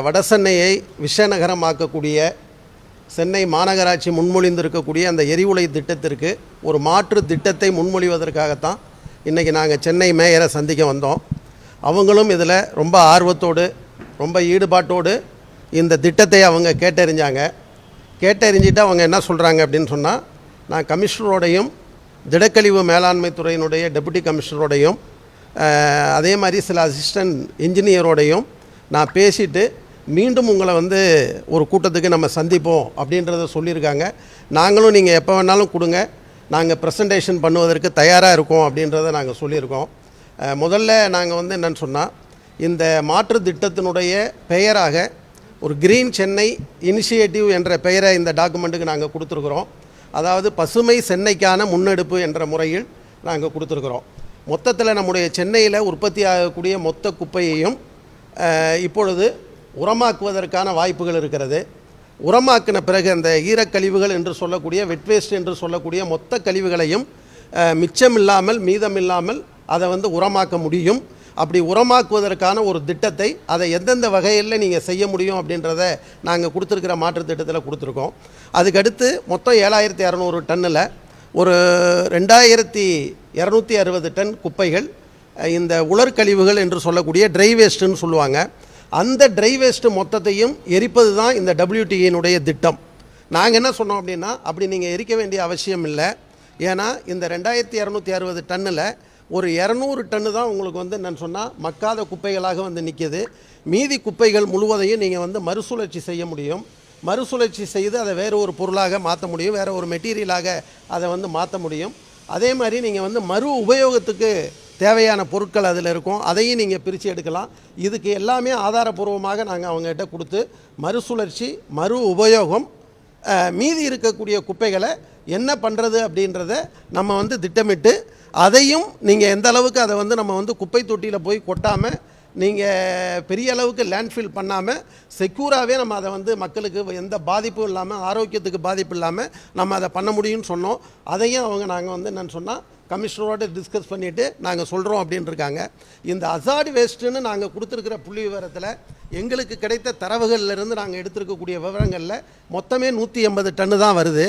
வடசென்னையை விஷநகரமாக்கக்கூடிய சென்னை மாநகராட்சி முன்மொழிந்திருக்கக்கூடிய அந்த எரிவுலை திட்டத்திற்கு ஒரு மாற்று திட்டத்தை முன்மொழிவதற்காகத்தான் இன்றைக்கி நாங்கள் சென்னை மேயரை சந்திக்க வந்தோம். அவங்களும் இதில் ரொம்ப ஆர்வத்தோடு ரொம்ப ஈடுபாட்டோடு இந்த திட்டத்தை அவங்க கேட்டறிஞ்சிட்டு அவங்க என்ன சொல்கிறாங்க அப்படின்னு சொன்னால், நான் கமிஷனரோடையும் திடக்கழிவு மேலாண்மை துறையினுடைய டெபுட்டி கமிஷனரோடையும் அதே மாதிரி சில அசிஸ்டன்ட் இன்ஜினியரோடையும் நான் பேசிவிட்டு மீண்டும் உங்களை ஒரு கூட்டத்துக்கு நம்ம சந்திப்போம் அப்படின்றத சொல்லியிருக்காங்க. நாங்களும் நீங்கள் எப்போ வேணாலும் கொடுங்க, நாங்கள் ப்ரெசன்டேஷன் பண்ணுவதற்கு தயாராக இருக்கோம் அப்படின்றத நாங்கள் சொல்லியிருக்கோம். முதல்ல நாங்கள் என்னென்னு சொன்னால், இந்த மாற்று திட்டத்தினுடைய பெயராக ஒரு கிரீன் சென்னை இனிஷியேட்டிவ் என்ற பெயரை இந்த டாக்குமெண்ட்டுக்கு நாங்கள் கொடுத்துருக்குறோம். அதாவது பசுமை சென்னைக்கான முன்னெடுப்பு என்ற முறையில் நாங்கள் கொடுத்துருக்குறோம். மொத்தத்தில் நம்முடைய சென்னையில் உற்பத்தி ஆகக்கூடிய மொத்த குப்பையையும் இப்பொழுது உரமாக்குவதற்கான வாய்ப்புகள் இருக்கிறது. உரமாக்கின பிறகு அந்த ஈரக்கழிவுகள் என்று சொல்லக்கூடிய வெட் வேஸ்ட் என்று சொல்லக்கூடிய மொத்த கழிவுகளையும் மிச்சமில்லாமல் மீதமில்லாமல் அதை உரமாக்க முடியும். அப்படி உரமாக்குவதற்கான ஒரு திட்டத்தை அதை எந்தெந்த வகையில் நீங்கள் செய்ய முடியும் அப்படின்றத நாங்கள் கொடுத்துருக்கிற மாற்று திட்டத்தில் கொடுத்துருக்கோம். அதுக்கடுத்து மொத்தம் 7600 டன்னில் ஒரு 2260 டன் குப்பைகள் இந்த உலர்கழிவுகள் என்று சொல்லக்கூடிய ட்ரை வேஸ்ட்டுன்னு சொல்லுவாங்க. அந்த ட்ரை வேஸ்ட்டு மொத்தத்தையும் எரிப்பது தான் இந்த WTEனுடைய திட்டம். நாங்கள் என்ன சொன்னோம் அப்படின்னா, அப்படி நீங்கள் எரிக்க வேண்டிய அவசியம் இல்லை. ஏன்னா இந்த 2260 டன்னில் ஒரு 200 டன்னு தான் உங்களுக்கு என்னன்னு சொன்னால் மக்காத குப்பைகளாக நிற்கிது. மீதி குப்பைகள் முழுவதையும் நீங்கள் மறுசுழற்சி செய்ய முடியும். மறுசுழற்சி செய்து அதை வேறு ஒரு பொருளாக மாற்ற முடியும், வேறு ஒரு மெட்டீரியலாக அதை மாற்ற முடியும். அதே மாதிரி நீங்கள் மறு உபயோகத்துக்கு தேவையான பொருட்கள் அதில் இருக்கும், அதையும் நீங்கள் பிரித்து எடுக்கலாம். இதுக்கு எல்லாமே ஆதாரபூர்வமாக நாங்கள் அவங்ககிட்ட கொடுத்து மறுசுழற்சி மறு உபயோகம் மீதி இருக்கக்கூடிய குப்பைகளை என்ன பண்ணுறது அப்படின்றத நம்ம திட்டமிட்டு அதையும் நீங்கள் எந்த அளவுக்கு அதை நம்ம குப்பை தொட்டியில் போய் கொட்டாமல் நீங்கள் பெரிய அளவுக்கு லேண்ட்ஃபில் பண்ணாமல் செக்யூராகவே நம்ம அதை மக்களுக்கு எந்த பாதிப்பும் இல்லாமல் ஆரோக்கியத்துக்கு பாதிப்பு இல்லாமல் நம்ம அதை பண்ண முடியும்னு சொன்னோம். அதையும் அவங்க நாங்கள் என்னென்னு சொன்னால் கமிஷனரோடு டிஸ்கஸ் பண்ணிவிட்டு நாங்கள் சொல்கிறோம் அப்படின்னு இருக்காங்க. இந்த அசாடு வேஸ்ட்டுன்னு நாங்கள் கொடுத்துருக்கிற புள்ளி விவரத்தில் எங்களுக்கு கிடைத்த தரவுகள்லேருந்து நாங்கள் எடுத்துருக்கக்கூடிய விவரங்களில் மொத்தமே 180 டன்னு தான் வருது.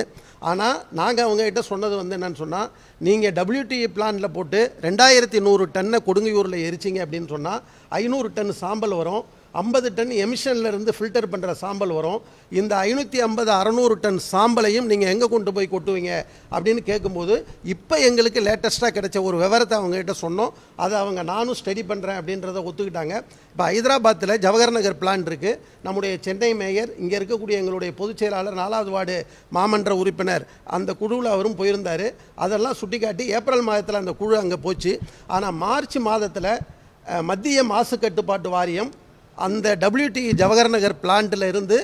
ஆனால் நாங்கள் அவங்ககிட்ட சொன்னது என்னென்னு சொன்னால், நீங்கள் WTE பிளானில் போட்டு 2100 டன்னை கொடுங்கையூரில் எரிச்சிங்க அப்படின்னு சொன்னால் 500 டன் சாம்பல் வரும், 50 டன் எமிஷன்லேருந்து ஃபில்டர் பண்ணுற சாம்பல் வரும். இந்த 550-600 டன் சாம்பலையும் நீங்கள் எங்கே கொண்டு போய் கொட்டுவீங்க அப்படின்னு கேட்கும்போது, இப்போ எங்களுக்கு லேட்டஸ்ட்டாக கிடைச்ச ஒரு விவரத்தை அவங்ககிட்ட சொன்னோம். அதை அவங்க நானும் ஸ்டடி பண்ணுறேன் அப்படின்றத ஒத்துக்கிட்டாங்க. இப்போ ஹைதராபாத்தில் ஜவஹர் நகர் பிளான் இருக்குது. நம்முடைய சென்னை மேயர், இங்கே இருக்கக்கூடிய எங்களுடைய பொதுச் செயலாளர், 4வது வார்டு மாமன்ற உறுப்பினர் அந்த குழுவில் அவரும் போயிருந்தார். அதெல்லாம் சுட்டி காட்டி ஏப்ரல் மாதத்தில் அந்த குழு அங்கே போச்சு. ஆனால் மார்ச் மாதத்தில் மத்திய மாசு கட்டுப்பாட்டு வாரியம் அந்த WTE ஜவஹர் நகர் பிளான்ட்டில் இருந்து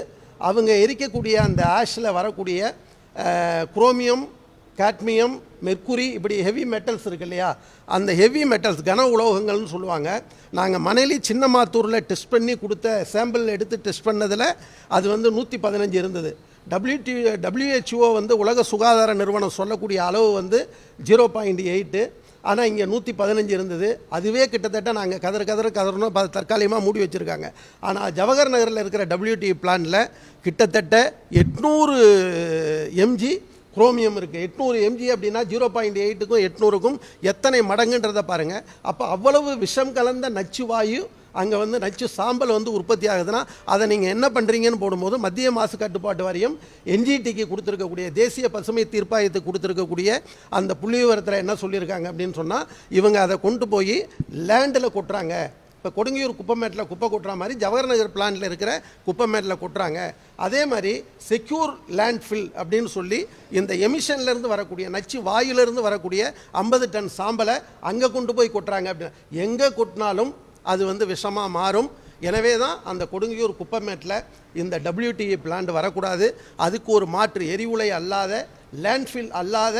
அவங்க எரிக்கக்கூடிய அந்த ஆஷில் வரக்கூடிய குரோமியம், காட்மியம், மெர்க்குரி, இப்படி ஹெவி மெட்டல்ஸ் இருக்கு இல்லையா, அந்த ஹெவி மெட்டல்ஸ் கன உலோகங்கள்னு சொல்லுவாங்க. நாங்கள் மணலி சின்னமாத்தூரில் டெஸ்ட் பண்ணி கொடுத்த சாம்பிள் எடுத்து டெஸ்ட் பண்ணதில் அது 115 இருந்தது. WHO உலக சுகாதார நிறுவனம் சொல்லக்கூடிய அளவு 0.8, ஆனால் இங்கே 115 இருந்தது. அதுவே கிட்டத்தட்ட நாங்கள் கதறணும் தற்காலிகமாக மூடி வச்சுருக்காங்க. ஆனால் ஜவஹர் நகரில் இருக்கிற WTE பிளானில் கிட்டத்தட்ட 800 mg குரோமியம் இருக்குது. 800 mg அப்படின்னா 0.8க்கும் 800க்கும் எத்தனை மடங்குன்றதை பாருங்கள். அப்போ அவ்வளவு விஷம் கலந்த நச்சு வாயு அங்கே நச்சு சாம்பல் உற்பத்தி ஆகுதுன்னா அதை நீங்கள் என்ன பண்ணுறீங்கன்னு போடும்போது மத்திய மாசு கட்டுப்பாட்டு வாரியம் NGTக்கு கொடுத்துருக்கக்கூடிய தேசிய பசுமை தீர்ப்பாயத்துக்கு கொடுத்துருக்கக்கூடிய அந்த புள்ளி விவரத்தில் என்ன சொல்லியிருக்காங்க அப்படின்னு சொன்னால், இவங்க அதை கொண்டு போய் லேண்டில் கொட்டுறாங்க. இப்போ கொடுங்கையூர் குப்பைமேட்டில் குப்பை கொட்டுற மாதிரி ஜவஹர் நகர் பிளான்ட்டில் இருக்கிற குப்பைமேட்டில் கொட்டுறாங்க. அதே மாதிரி செக்யூர் லேண்ட்ஃபில் அப்படின்னு சொல்லி இந்த எமிஷன்லேருந்து வரக்கூடிய நச்சு வாயிலிருந்து வரக்கூடிய 50 டன் சாம்பலை அங்கே கொண்டு போய் கொட்டுறாங்க. அப்படின்னா எங்கே கொட்டினாலும் அது விஷமாக மாறும். எனவே தான் அந்த கொடுங்கையூர் குப்பைமேட்டில் இந்த WTE பிளான்ட் வரக்கூடாது. அதுக்கு ஒரு மாற்று எரிவுலை அல்லாத, லேண்ட்ஃபில் அல்லாத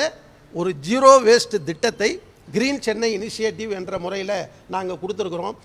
ஒரு ஜீரோ வேஸ்ட் திட்டத்தை கிரீன் சென்னை இனிஷியேட்டிவ் என்ற முறையில் நாங்கள் கொடுத்துருக்குறோம்.